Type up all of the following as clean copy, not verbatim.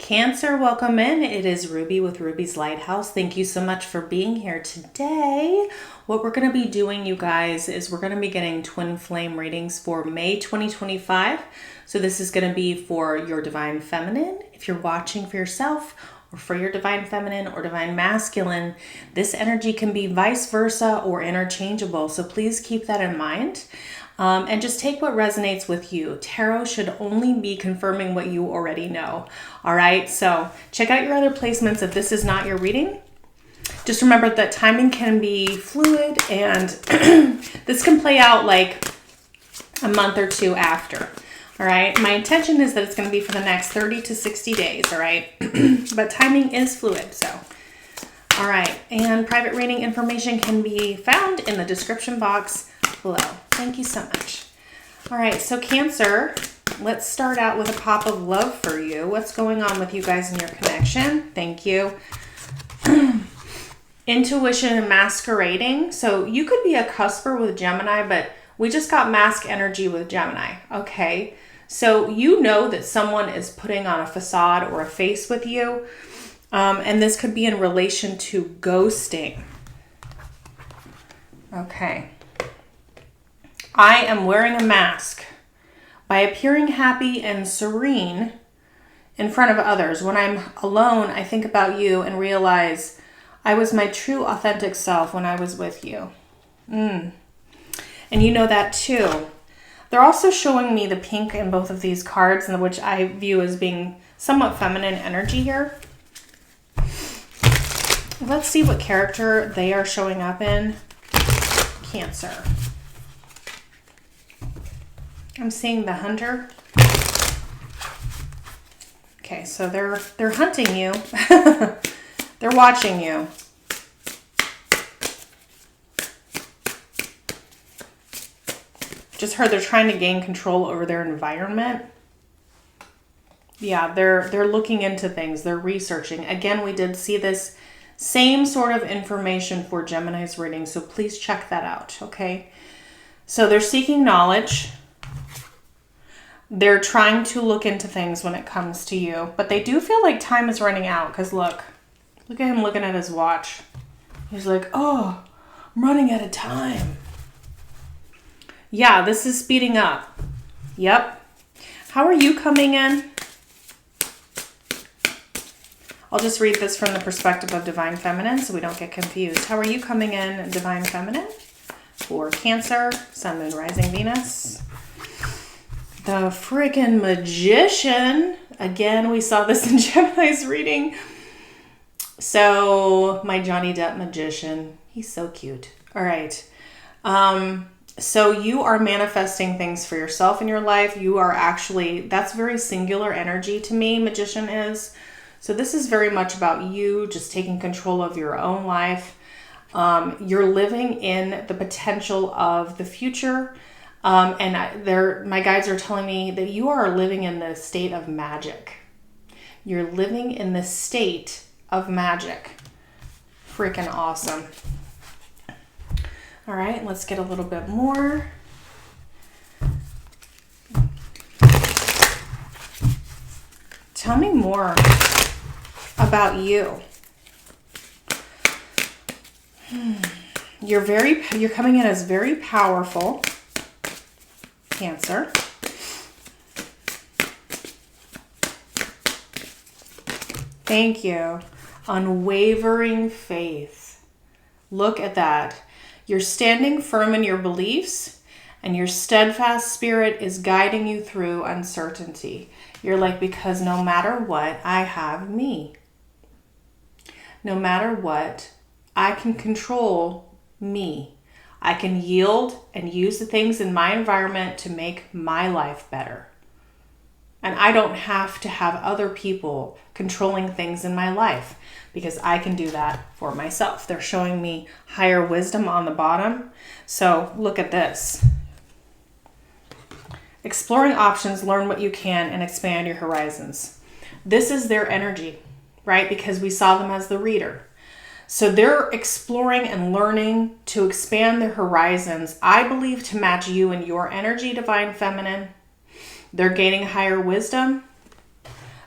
Cancer, welcome in. It is Ruby with Ruby's Lighthouse. Thank you so much for being here today. What we're going to be doing, you guys, is we're going to be getting twin flame readings for May 2025. So this is going to be for your divine feminine. If you're watching for yourself or for your divine feminine or divine masculine, this energy can be vice versa or interchangeable. So please keep that in mind. And just take what resonates with you. Tarot should only be confirming what you already know. All right, so check out your other placements if this is not your reading. Just remember that timing can be fluid and this can play out like a month or two after. All right, my intention is that it's going to be for the next 30 to 60 days. All right, but timing is fluid. So, all right, and private reading information can be found in the description box below. Thank you so much. All right, so Cancer, let's start out with a pop of love for you. What's going on with you guys in your connection? Thank you. Intuition and masquerading. So you could be a cusper with Gemini, but we just got mask energy with Gemini. Okay, so you know that someone is putting on a facade or a face with you, and this could be in relation to ghosting. Okay. I am wearing a mask by appearing happy and serene in front of others. When I'm alone, I think about you and realize I was my true authentic self when I was with you. And you know that too. They're also showing me the pink in both of these cards, which I view as being somewhat feminine energy here. Let's see what character they are showing up in. Cancer. I'm seeing the hunter. Okay, so they're hunting you. They're watching you. Just heard they're trying to gain control over their environment. Yeah, they're looking into things. They're researching. Again, we did see this same sort of information for Gemini's reading, so please check that out, okay? So they're seeking knowledge. They're trying to look into things when it comes to you, but they do feel like time is running out because look at him looking at his watch. He's like, oh, I'm running out of time. Yeah, this is speeding up. Yep. How are you coming in? I'll just read this from the perspective of Divine Feminine so we don't get confused. How are you coming in, Divine Feminine? For Cancer, Sun, Moon, Rising, Venus. The freaking Magician. Again, we saw this in Gemini's reading. So, my Johnny Depp Magician. He's so cute. All right. So you are manifesting things for yourself in your life. You are actually, that's very singular energy to me, Magician is. So this is very much about you just taking control of your own life. You're living in the potential of the future. My guides are telling me that you are living in the state of magic. You're living in the state of magic. Freaking awesome. All right, let's get a little bit more. Tell me more about you. You're coming in as very powerful, Cancer. Thank you. Unwavering faith. Look at that. You're standing firm in your beliefs and your steadfast spirit is guiding you through uncertainty. You're like, because no matter what, I have me. No matter what, I can control me. I can yield and use the things in my environment to make my life better. And I don't have to have other people controlling things in my life because I can do that for myself. They're showing me higher wisdom on the bottom. So look at this. Exploring options, learn what you can, and expand your horizons. This is their energy, right? Because we saw them as the reader. So they're exploring and learning to expand their horizons, I believe, to match you and your energy, Divine Feminine. They're gaining higher wisdom.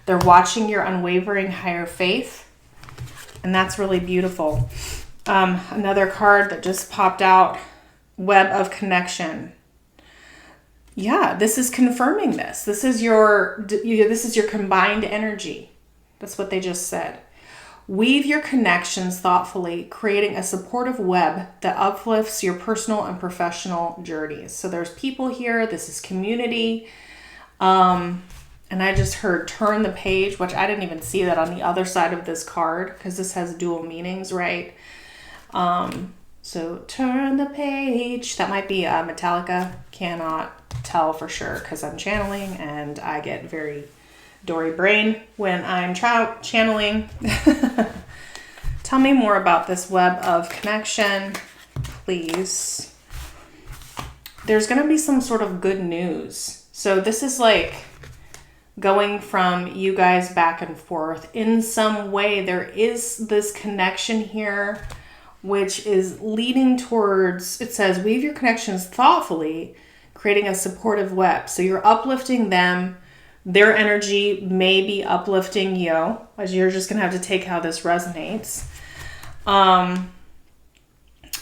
They're watching your unwavering higher faith. And that's really beautiful. Another card that just popped out, web of connection. Yeah, this is confirming this. This is your combined energy. That's what they just said. Weave your connections thoughtfully, creating a supportive web that uplifts your personal and professional journeys. So there's people here. This is community. And I just heard turn the page, which I didn't even see that on the other side of this card because this has dual meanings, right? So turn the page. That might be Metallica. Cannot tell for sure because I'm channeling and I get very Dory brain when I'm channeling. Tell me more about this web of connection, please. There's going to be some sort of good news. So this is like going from you guys back and forth. In some way, there is this connection here, which is leading towards, it says, weave your connections thoughtfully, creating a supportive web. So you're uplifting them. Their energy may be uplifting you, as you're just going to have to take how this resonates.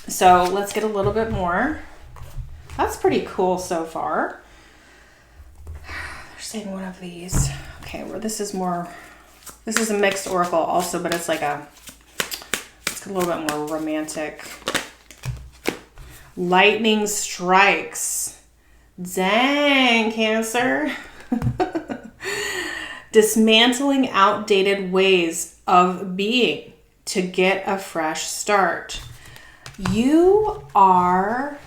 So let's get a little bit more. That's pretty cool so far. They're saying one of these. Okay, well, this is a mixed oracle also, but it's like it's a little bit more romantic. Lightning strikes. Dang, Cancer. Dismantling outdated ways of being to get a fresh start. You are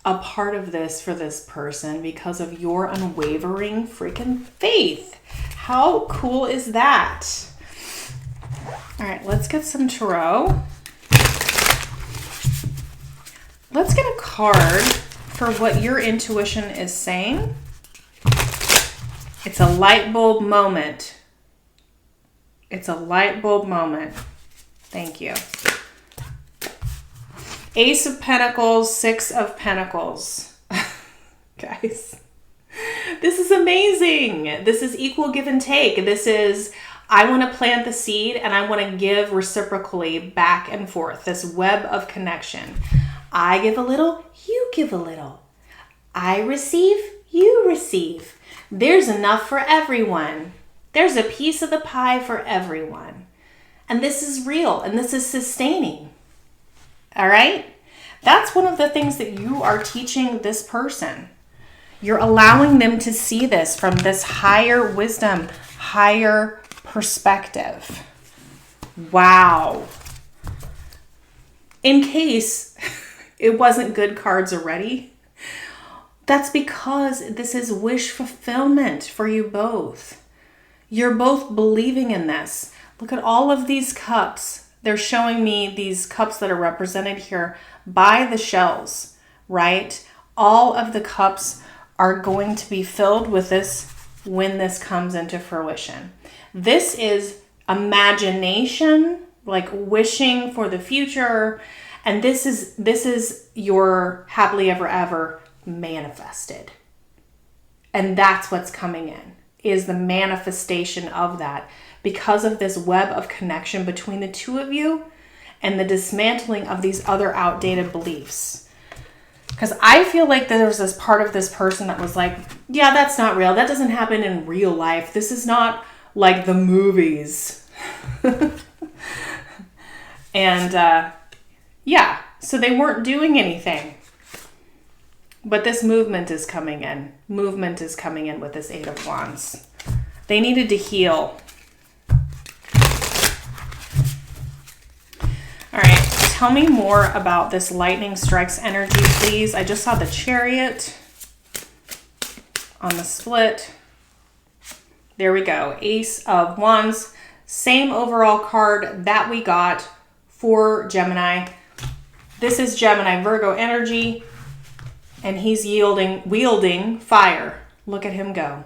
a part of this for this person because of your unwavering freaking faith. How cool is that? All right, let's get some tarot. Let's get a card for what your intuition is saying. It's a light bulb moment. It's a light bulb moment. Thank you. Ace of Pentacles, Six of Pentacles. Guys, this is amazing. This is equal give and take. This is, I want to plant the seed and I want to give reciprocally back and forth. This web of connection. I give a little, you give a little. I receive, you receive. There's enough for everyone. There's a piece of the pie for everyone. And this is real and this is sustaining. All right? That's one of the things that you are teaching this person. You're allowing them to see this from this higher wisdom, higher perspective. Wow. In case it wasn't good cards already, that's because this is wish fulfillment for you both. You're both believing in this. Look at all of these cups. They're showing me these cups that are represented here by the shells, right? All of the cups are going to be filled with this when this comes into fruition. This is imagination, like wishing for the future. And this is your happily ever after manifested. And that's what's coming in, is the manifestation of that because of this web of connection between the two of you and the dismantling of these other outdated beliefs. Because I feel like there's this part of this person that was like, yeah, that's not real. That doesn't happen in real life. This is not like the movies. And yeah, so they weren't doing anything. But this movement is coming in. Movement is coming in with this Eight of Wands. They needed to heal. All right, tell me more about this lightning strikes energy, please. I just saw the Chariot on the split. There we go. Ace of Wands. Same overall card that we got for Gemini. This is Gemini Virgo energy. And he's wielding fire. Look at him go.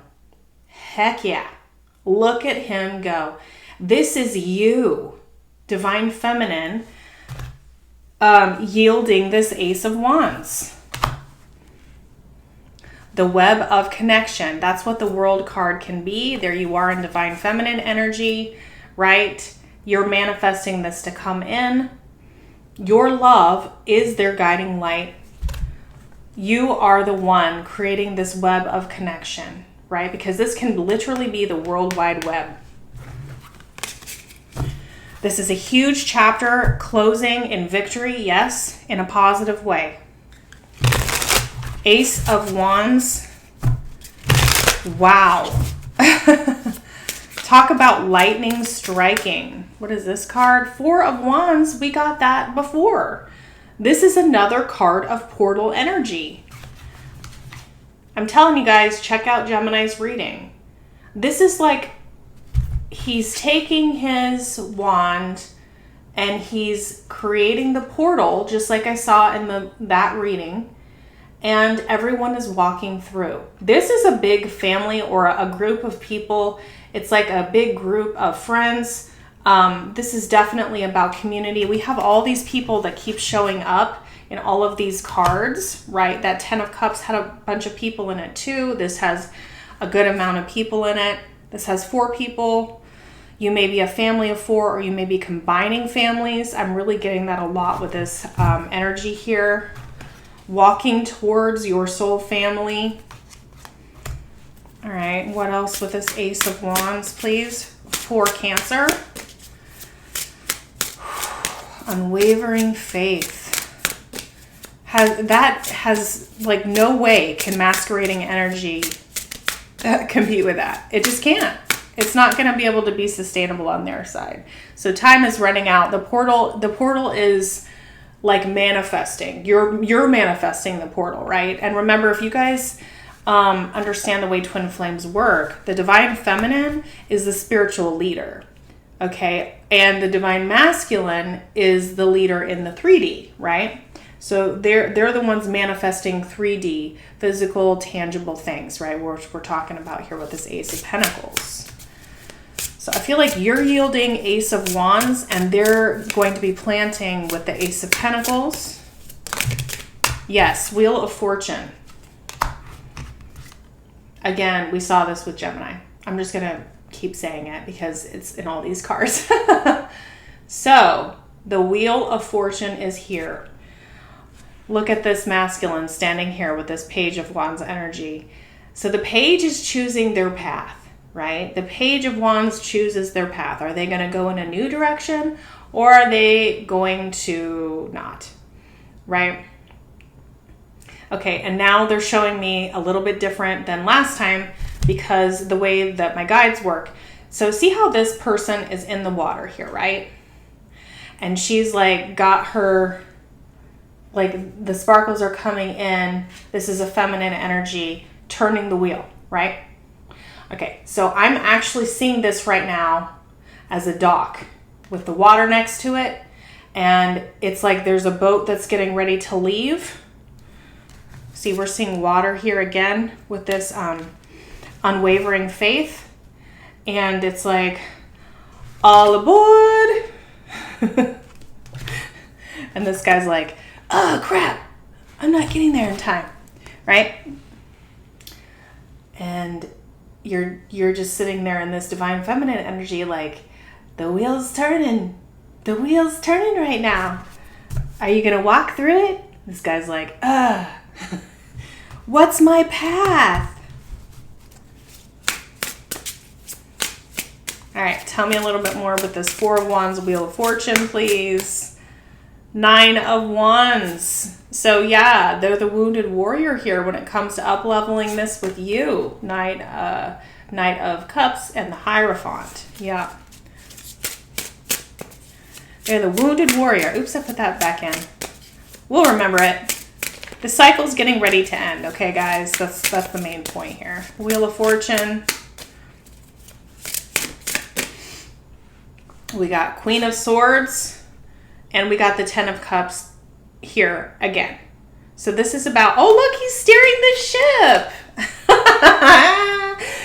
Heck yeah. Look at him go. This is you, divine feminine, yielding this Ace of Wands. the web of connection. That's what the World card can be. There you are in divine feminine energy, right? You're manifesting this to come in. Your love is their guiding light. You are the one creating this web of connection, right? Because this can literally be the World Wide Web. This is a huge chapter closing in victory, yes, in a positive way. Ace of Wands. Wow. Talk about lightning striking. What is this card? Four of Wands. We got that before. This is another card of portal energy. I'm telling you guys, check out Gemini's reading. This is like he's taking his wand and he's creating the portal, just like I saw in that reading. And everyone is walking through. This is a big family or a group of people. It's like a big group of friends. This is definitely about community. We have all these people that keep showing up in all of these cards, right? That 10 of Cups had a bunch of people in it too. This has a good amount of people in it. This has 4 people. You may be a family of 4, or you may be combining families. I'm really getting that a lot with this energy here. Walking towards your soul family. All right, what else with this Ace of Wands, please? For Cancer. Unwavering faith. Has like no way can masquerading energy compete with that. It just can't. It's not going to be able to be sustainable on their side. So time is running out. The portal is like manifesting. You're manifesting the portal, right? And remember, if you guys understand the way twin flames work, the divine feminine is the spiritual leader, okay? And the divine masculine is the leader in the 3D, right? So they're the ones manifesting 3D, physical, tangible things, right? Which we're talking about here with this Ace of Pentacles. So I feel like you're yielding Ace of Wands, and they're going to be planting with the Ace of Pentacles. Yes, Wheel of Fortune. Again, we saw this with Gemini. I'm just going to keep saying it because it's in all these cards. So the Wheel of Fortune is here. Look at this masculine standing here with this Page of Wands energy. So the page is choosing their path, right? The Page of Wands chooses their path. Are they going to go in a new direction, or are they going to not, right? Okay, and now they're showing me a little bit different than last time because the way that my guides work. So see how this person is in the water here, right? And she's like got her, like the sparkles are coming in. This is a feminine energy turning the wheel, right? Okay, so I'm actually seeing this right now as a dock with the water next to it. And it's like there's a boat that's getting ready to leave. See, we're seeing water here again with this unwavering faith. And it's like, all aboard. And this guy's like, oh crap, I'm not getting there in time, right? And you're just sitting there in this divine feminine energy like, the wheel's turning. The wheel's turning right now. Are you going to walk through it? This guy's like, what's my path? All right, tell me a little bit more with this 4 of Wands, Wheel of Fortune, please. 9 of Wands. So yeah, they're the wounded warrior here when it comes to up-leveling this with you. Knight of Cups and the Hierophant. Yeah. They're the wounded warrior. Oops, I put that back in. We'll remember it. The cycle's getting ready to end, okay, guys? That's the main point here. Wheel of Fortune. We got Queen of Swords. And we got the 10 of Cups here again. So this is about, oh, look, he's steering the ship.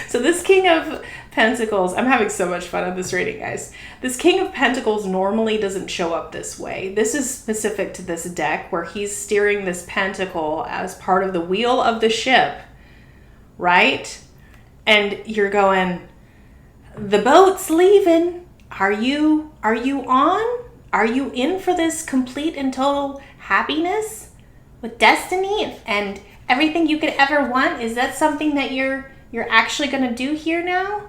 So this King of Pentacles, I'm having so much fun on this reading, guys. This King of Pentacles normally doesn't show up this way. This is specific to this deck where he's steering this pentacle as part of the wheel of the ship. right? And you're going, the boat's leaving. Are you on? Are you in for this complete and total happiness with destiny and everything you could ever want? Is that something that you're actually going to do here now?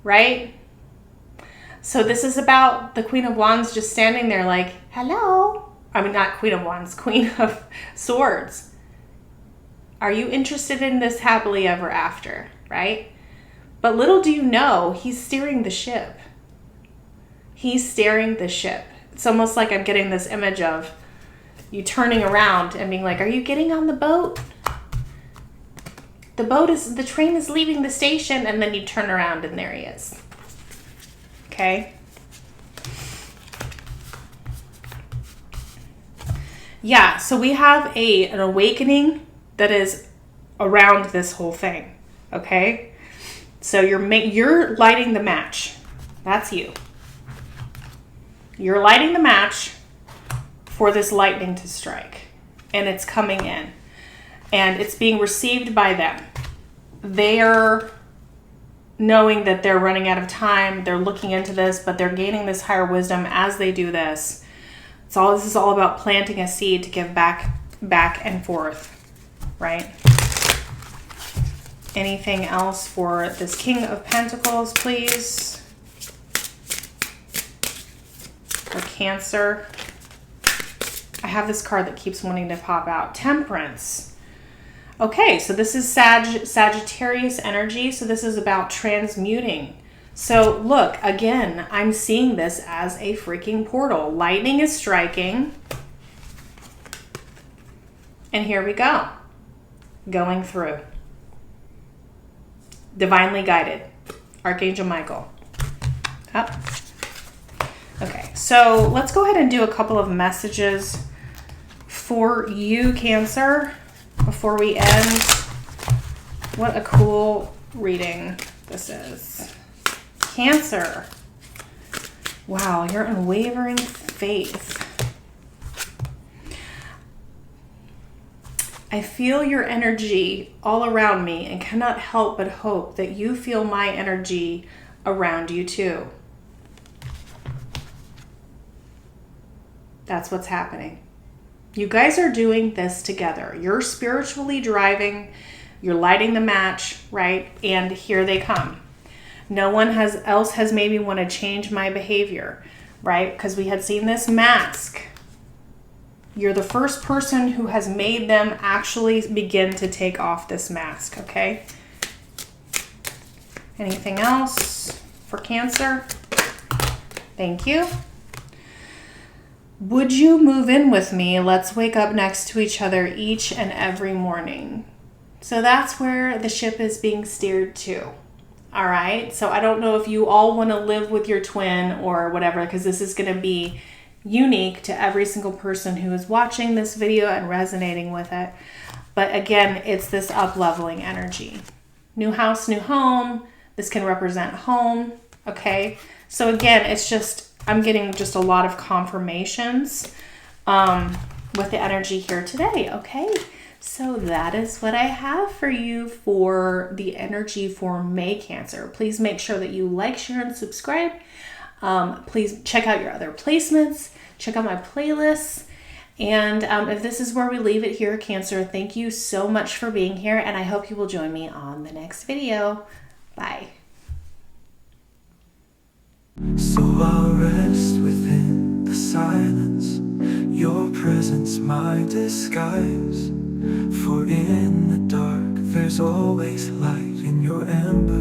Right? So this is about the Queen of Wands just standing there like, hello. I mean, not Queen of Wands, Queen of Swords. Are you interested in this happily ever after? Right? But little do you know, he's steering the ship. He's steering the ship. It's almost like I'm getting this image of you turning around and being like, are you getting on the boat? The train is leaving the station, and then you turn around and there he is. Okay? Yeah, so we have an awakening that is around this whole thing. Okay? So you're lighting the match. That's you. You're lighting the match for this lightning to strike. And it's coming in. And it's being received by them. They're knowing that they're running out of time. They're looking into this, but they're gaining this higher wisdom as they do this. This is all about planting a seed to give back and forth. Right? Anything else for this King of Pentacles, please? For Cancer. I have this card that keeps wanting to pop out. Temperance. Okay, so this is Sagittarius energy. So this is about transmuting. So look, again, I'm seeing this as a freaking portal. Lightning is striking. And here we go. Going through. Divinely guided. Archangel Michael. Up. Okay, so let's go ahead and do a couple of messages for you, Cancer, before we end. What a cool reading this is. Cancer. Wow, your unwavering faith. I feel your energy all around me and cannot help but hope that you feel my energy around you too. That's what's happening. You guys are doing this together. You're spiritually driving, you're lighting the match, right? And here they come. No one else has maybe want to change my behavior, right? Because we had seen this mask. You're the first person who has made them actually begin to take off this mask, okay? Anything else for Cancer? Thank you. Would you move in with me? Let's wake up next to each other each and every morning. So that's where the ship is being steered to. All right. So I don't know if you all want to live with your twin or whatever, because this is going to be unique to every single person who is watching this video and resonating with it. But again, it's this up-leveling energy. New house, new home. This can represent home. Okay. So again, it's just, I'm getting just a lot of confirmations with the energy here today. Okay. So that is what I have for you for the energy for May, Cancer. Please make sure that you like, share, and subscribe. Please check out your other placements. Check out my playlists. And if this is where we leave it here, Cancer, thank you so much for being here. And I hope you will join me on the next video. Bye. So I'll rest within the silence, your presence my disguise. For in the dark there's always light in your ember.